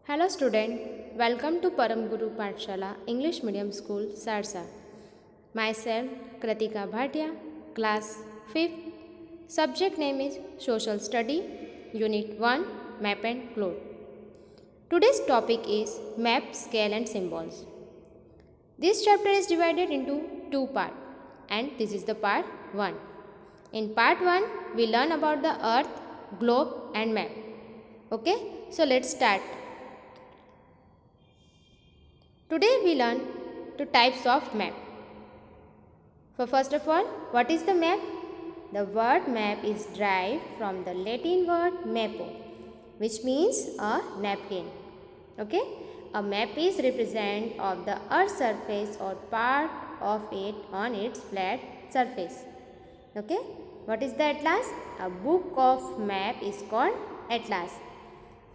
Hello student, welcome to Param Guru Pathshala English Medium School, Sarsa. Myself, Kratika Bhatia, class 5th. Subject name is Social Study, Unit 1, Map and Cloth. Today's topic is Map, Scale and Symbols. This chapter is divided into two parts and this is the part 1. In part 1, we learn about the earth, globe and map. Okay, so let's start. Today we learn two types of map. So first of all, what is the map? The word map is derived from the Latin word mapo, which means a napkin. Okay? A map is represent of the earth's surface or part of it on its flat surface. Okay? What is the atlas? A book of map is called atlas.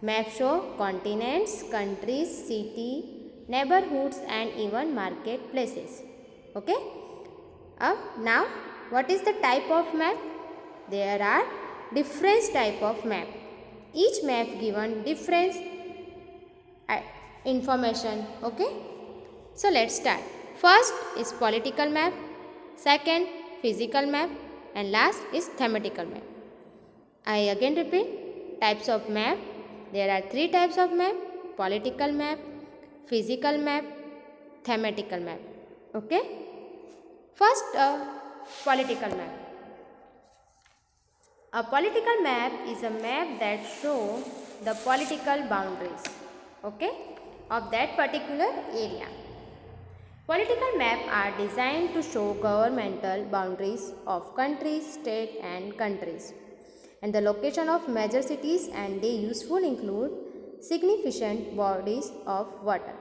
Map show continents, countries, city, neighborhoods and even marketplaces. Okay? Now, what is the type of map? There are different type of map. Each map given different information. Okay? So, let's start. First is political map. Second, physical map. And last is thematical map. I again repeat, types of map. There are three types of map: political map, physical map, thematical map. Okay? First, political map. A political map is a map that shows the political boundaries, okay, of that particular area. Political maps are designed to show governmental boundaries of countries, states and countries, and the location of major cities, and they useful include significant bodies of water.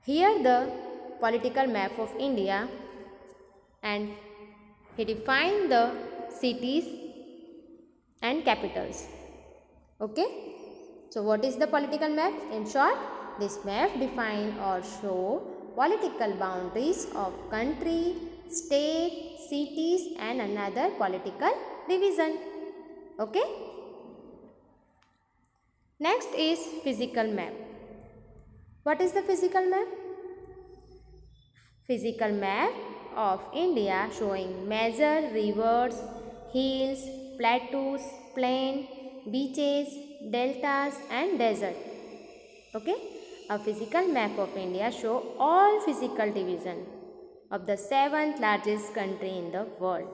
Here the political map of India, and he defined the cities and capitals. Okay. So what is the political map? In short, this map define or show political boundaries of country, state, cities and another political division. Okay. Next is physical map. What is the physical map? Physical map of India showing major rivers, hills, plateaus, plain, beaches, deltas and desert. Okay? A physical map of India show all physical division of the 7th largest country in the world.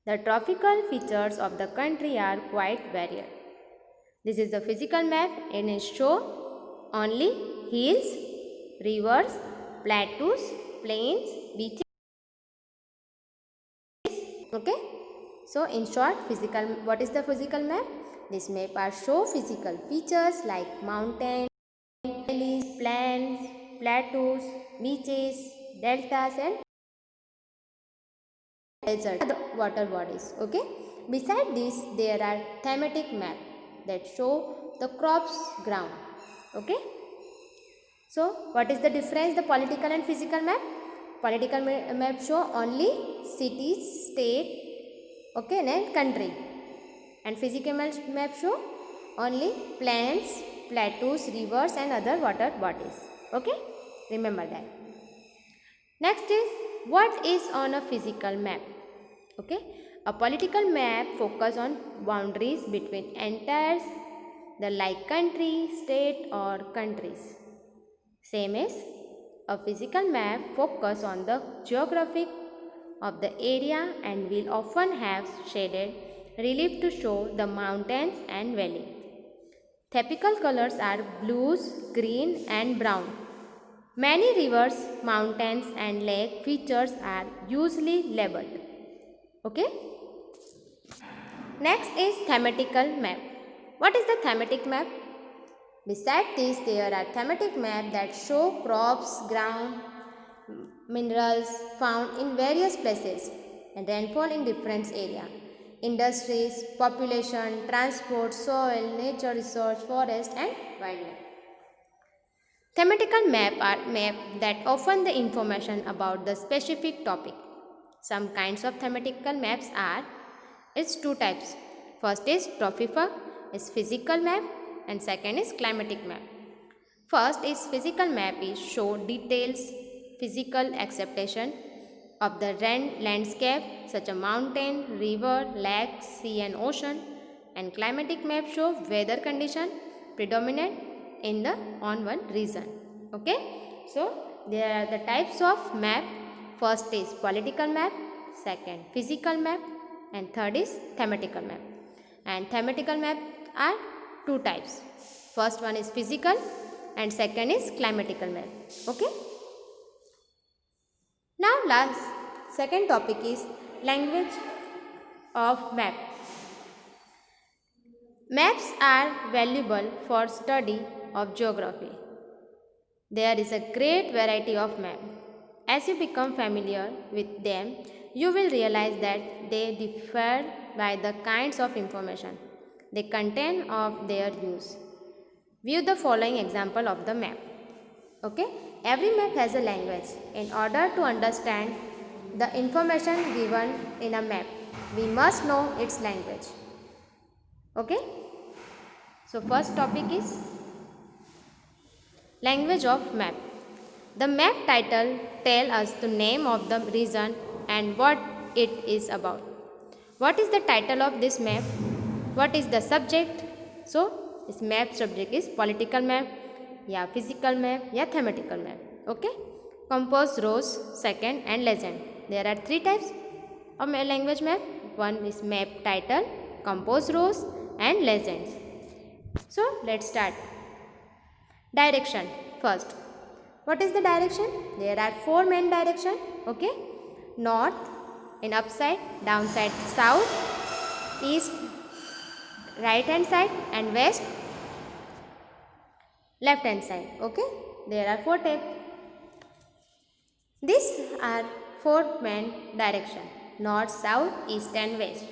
The tropical features of the country are quite varied. This is the physical map and it show only hills, rivers, plateaus, plains, beaches. Okay. So in short, what is the physical map? This map are show physical features like mountains, valleys, plains, plateaus, beaches, deltas and desert water bodies. Okay. Beside this, there are thematic map that show the crops ground. Okay. So what is the difference the political and physical map? Political map show only cities, state, okay, and country. And physical map show only plains, plateaus, rivers and other water bodies. Okay, remember that. Next is what is on a physical map. Okay, a political map focus on boundaries between entires, the like country, state or countries. Same as a physical map focus on the geographic of the area and will often have shaded relief to show the mountains and valley. Typical colors are blues, green and brown. Many rivers, mountains and lake features are usually labeled. Okay? Next is thematical map. What is the thematic map? Beside this, there are thematic maps that show crops, ground, minerals found in various places and rainfall in different areas. Industries, population, transport, soil, nature resource, forest and wildlife. Thematical maps are maps that offer the information about the specific topic. Some kinds of thematical maps are, it's two types. First is topographic, is physical map and second is climatic map. First is physical map is show details physical acceptation of the landscape such a mountain, river, lake, sea and ocean, and climatic map show weather condition predominant in the on one region. Okay, so there are the types of map. First is political map, second physical map, and third is thematical map. And thematical map are two types. First one is physical and second is climatical map. Okay. Now last second topic is language of map. Maps are valuable for study of geography. There is a great variety of maps. As you become familiar with them, you will realize that they differ by the kinds of information they contain of their use. View the following example of the map. Okay, every map has a language. In order to understand the information given in a map, we must know its language. Okay, so first topic is language of map. The map title tells us the name of the region and what it is about. What is the title of this map? What is the subject? So this map subject is political map, या physical map, या thematical map. Okay. Compose rows, second and legend. There are three types of language map. One is map title, compose rows and legends. So let's start. Direction first. What is the direction? There are four main direction. Okay. North in upside, downside south, east right hand side and west left hand side. Okay. There are four types. These are four main direction: north, south, east and west.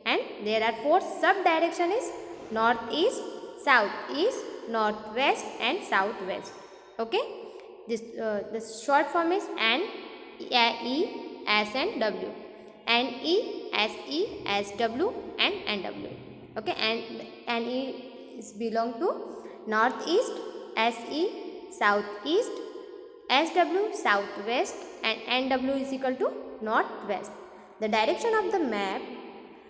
And there are four sub direction is northeast, southeast, northwest and southwest. Okay. This short form is N, E, S and W. N, E, S, E, S, W and N, W. Okay. And N, E is belong to northeast, S, E, southeast, S, W, southwest and N, W is equal to northwest. The direction of the map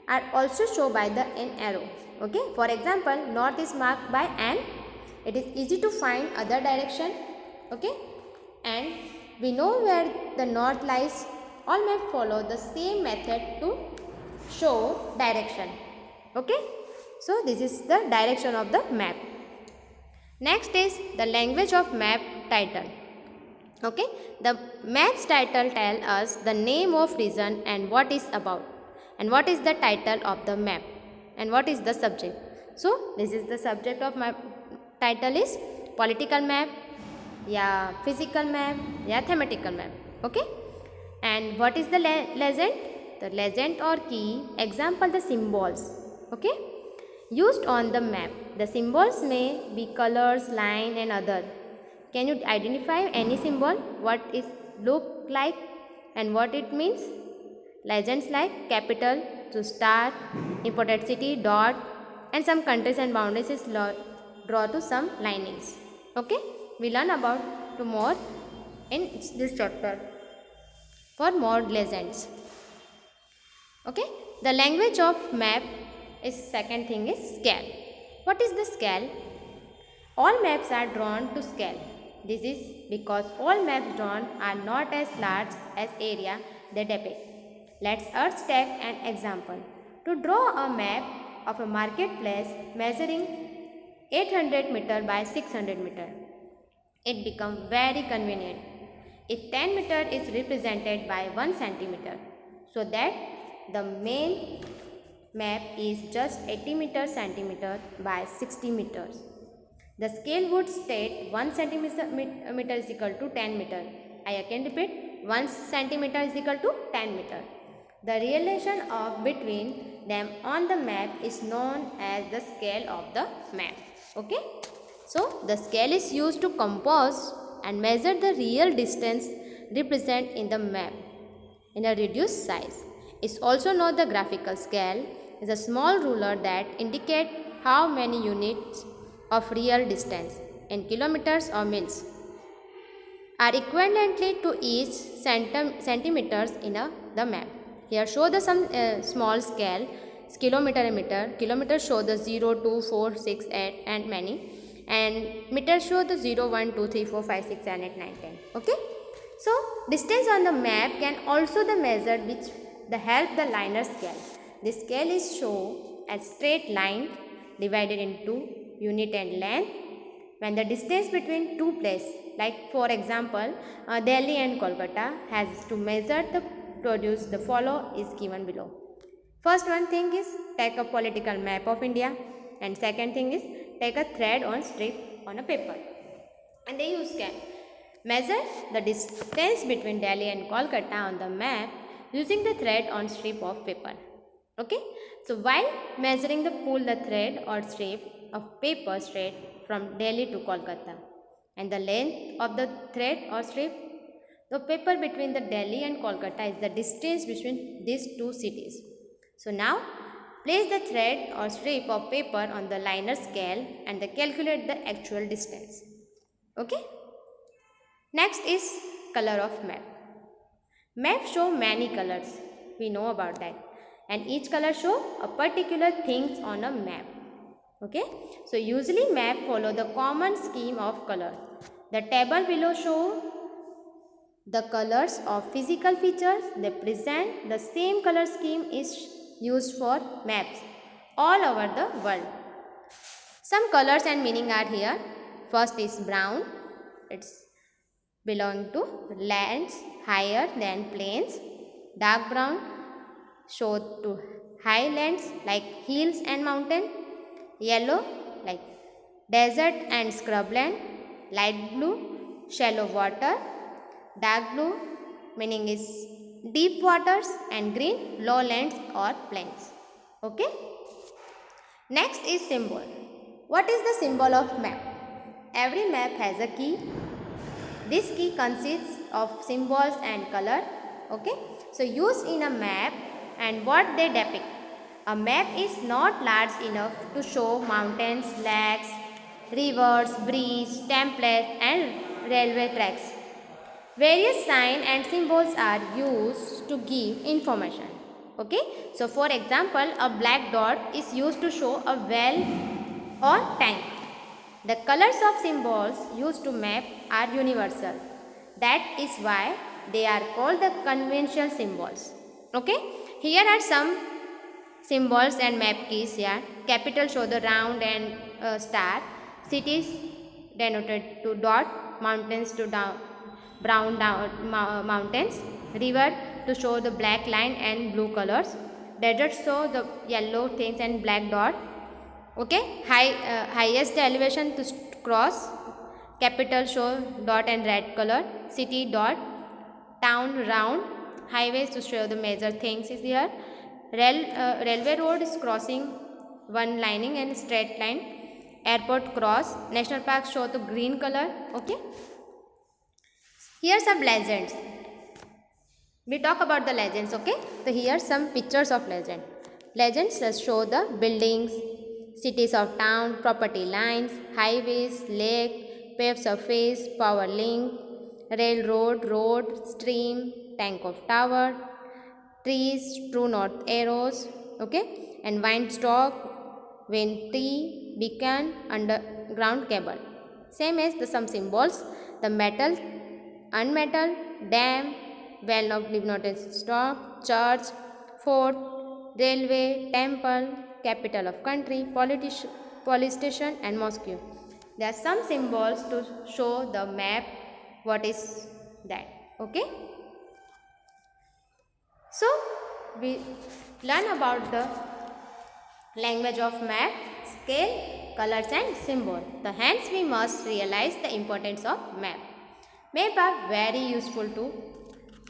are also shown by the N arrow. Okay. For example, north is marked by N. It is easy to find other direction. Okay. And we know where the north lies. All maps follow the same method to show direction. Okay. So this is the direction of the map. Next is the language of map title. Okay. The map's title tells us the name of region and what is about, and what is the title of the map, and what is the subject. So this is the subject of my title is political map, या physical map, या thematical map. Okay. And what is the legend? The legend or key example the symbols. Okay. Used on the map. The symbols may be colors, line and other. Can you identify any symbol? What it look like and what it means? Legends like capital, to star, important city, dot and some countries and boundaries is draw to some linings. Okay. We learn about to more in this chapter for more legends. Okay. The language of map is second thing is scale. What is the scale? All maps are drawn to scale. This is because all maps drawn are not as large as area they depict. Let's us take an example. To draw a map of a marketplace measuring 800 meter by 600 meter, it becomes very convenient if 10 meter is represented by 1 centimeter, so that the main map is just 80 centimeter by 60 meters. The scale would state 1 centimeter is equal to 10 meter. I can repeat, 1 centimeter is equal to 10 meter. The relation of between them on the map is known as the scale of the map. Okay. So the scale is used to compose and measure the real distance represented in the map in a reduced size. It's also known the graphical scale is a small ruler that indicates how many units of real distance in kilometers or miles are equivalently to each centimeters in the map. Here show the some small scale kilometer and meter. Kilometer show the 0, 2, 4, 6, 8 and many, and meter show the 0, 1, 2, 3, 4, 5, 6, 7, 8, 9, 10. Okay. So distance on the map can also be measured with the help the linear scale. This scale is shown as straight line divided into unit and length. When the distance between two places, like for example Delhi and Kolkata, has to measure the produce, the follow is given below. First one thing is take a political map of India, and second thing is take a thread on strip on a paper, and they use scale. Measure the distance between Delhi and Kolkata on the map using the thread on strip of paper. Okay. So while measuring pull the thread or strip of paper straight from Delhi to Kolkata, and the length of the thread or strip, the paper between the Delhi and Kolkata is the distance between these two cities. So now place the thread or strip of paper on the linear scale and calculate the actual distance. Okay. Next is color of map. Map show many colors. We know about that. And each color show a particular things on a map. Okay. So usually map follow the common scheme of color. The table below show the colors of physical features. They present the same color scheme is used for maps all over the world. Some colors and meaning are here. First is brown. It's belong to lands higher than plains. Dark brown show to highlands like hills and mountain. Yellow like desert and scrubland. Light blue shallow water. Dark blue meaning is deep waters, and green lowlands or plains. Okay. Next is symbol. What is the symbol of map? Every map has a key. This key consists of symbols and color. Okay. So used in a map and what they depict. A map is not large enough to show mountains, lakes, rivers, bridges, templates and railway tracks. Various signs and symbols are used to give information. Okay. So for example, a black dot is used to show a well or tank. The colors of symbols used to map are universal. That is why they are called the conventional symbols. Okay. Here are some symbols and map keys here. Capital show the round and star. Cities denoted to dot. Mountains to brown mountains. River to show the black line and blue colors. Desert show the yellow things and black dot. Okay. Highest elevation to cross. Capital show dot and red color. City dot. Town round. Highways to show the major things is here. Railway road is crossing one lining and straight line. Airport cross. National park show the green color. Okay. Here are some legends. We talk about the legends. Okay. So here are some pictures of legend. Legends show the buildings, cities of town, property lines, highways, lake, paved surface, power link, railroad, road, stream, tank of tower, trees, true north arrows, okay, and wind stalk, wind tree, beacon, underground cable. Same as some symbols, the metal, unmetal, dam, well of livnoted stop, church, fort, railway, temple, capital of country, police station and mosque. There are some symbols to show the map what is that. Okay. So we learn about the language of map, scale, colors and symbol. Hence we must realize the importance of map. Map are very useful to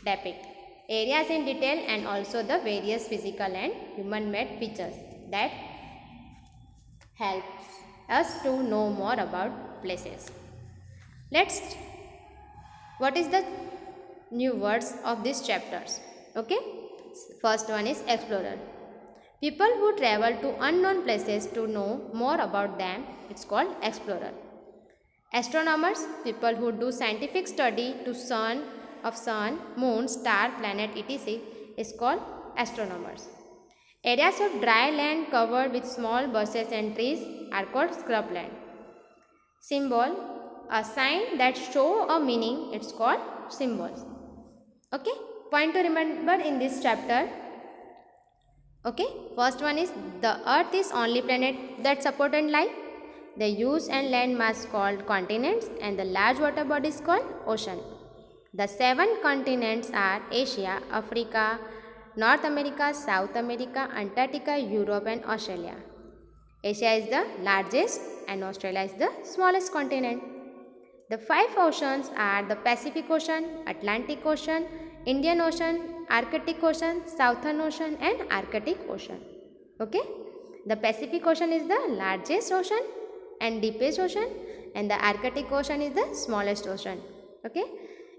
depict areas in detail and also the various physical and human made features that helps us to know more about places. What is the new words of these chapters? Okay. First one is explorer. People who travel to unknown places to know more about them, it's called explorer. Astronomers, people who do scientific study to sun, moon, star, planet, etc. is called astronomers. Areas of dry land covered with small bushes and trees are called scrubland. Symbol, a sign that show a meaning, it's called symbols. Okay, point to remember in this chapter. Okay, first one is the earth is only planet that supported life. The huge and land mass called continents and the large water bodies called ocean. The 7 continents are Asia, Africa, North America, South America, Antarctica, Europe and Australia. Asia is the largest and Australia is the smallest continent. The 5 oceans are the Pacific Ocean, Atlantic Ocean, Indian Ocean, Arctic Ocean, Southern Ocean and Arctic Ocean. Okay? The Pacific Ocean is the largest ocean and deepest ocean, and the Arctic Ocean is the smallest ocean. Okay?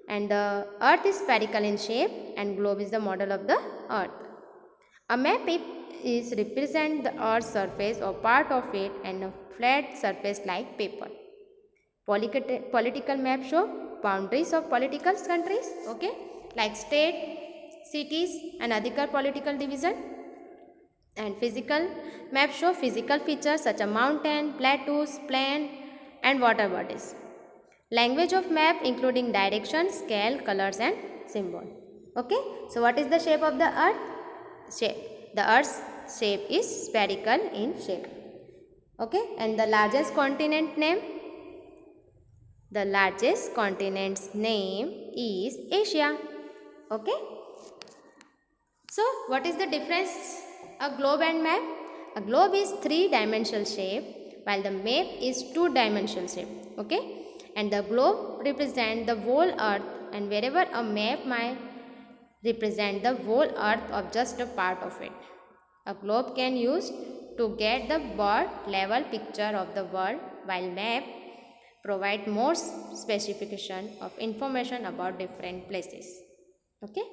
And the earth is spherical in shape and globe is the model of the earth. A map is represent the earth's surface or part of it and a flat surface like paper. Political map show boundaries of political countries, okay, like state, cities and other political division. And physical map show physical features such as mountain, plateaus, plain and water bodies. Language of map including direction, scale, colors and symbol. Okay, so what is the shape of the earth? Shape. The earth's shape is spherical in shape. Okay, and the largest continent name? The largest continent's name is Asia. Okay. So, what is the difference a globe and map? A globe is 3-dimensional shape while the map is 2-dimensional shape. Okay. And the globe represents the whole earth and wherever a map might represent the whole earth or just a part of it. A globe can use to get the broad level picture of the world while map provide more specification of information about different places. Okay.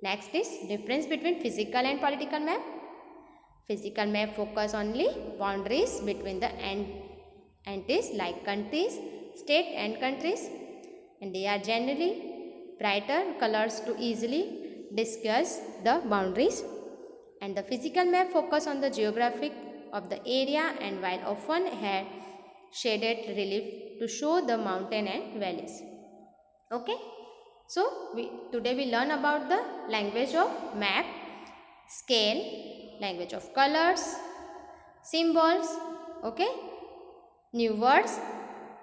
Next is difference between physical and political map. Physical map focus only boundaries between the entities like countries, state and countries, and they are generally brighter colors to easily discuss the boundaries. And the physical map focus on the geographic of the area and while often had shaded relief to show the mountain and valleys. Okay. So, today we learn about the language of map, scale, language of colors, symbols, okay, new words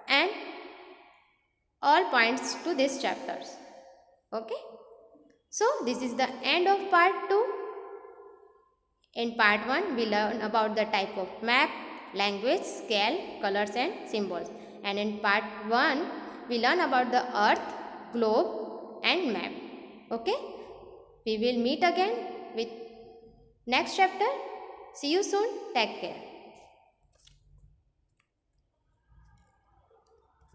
and all points to these chapters. Okay. So, this is the end of part 2. In part 1, we learn about the type of map, language, scale, colors and symbols. And in part 1, we learn about the earth, globe and map. Okay. We will meet again with next chapter. See you soon. Take care.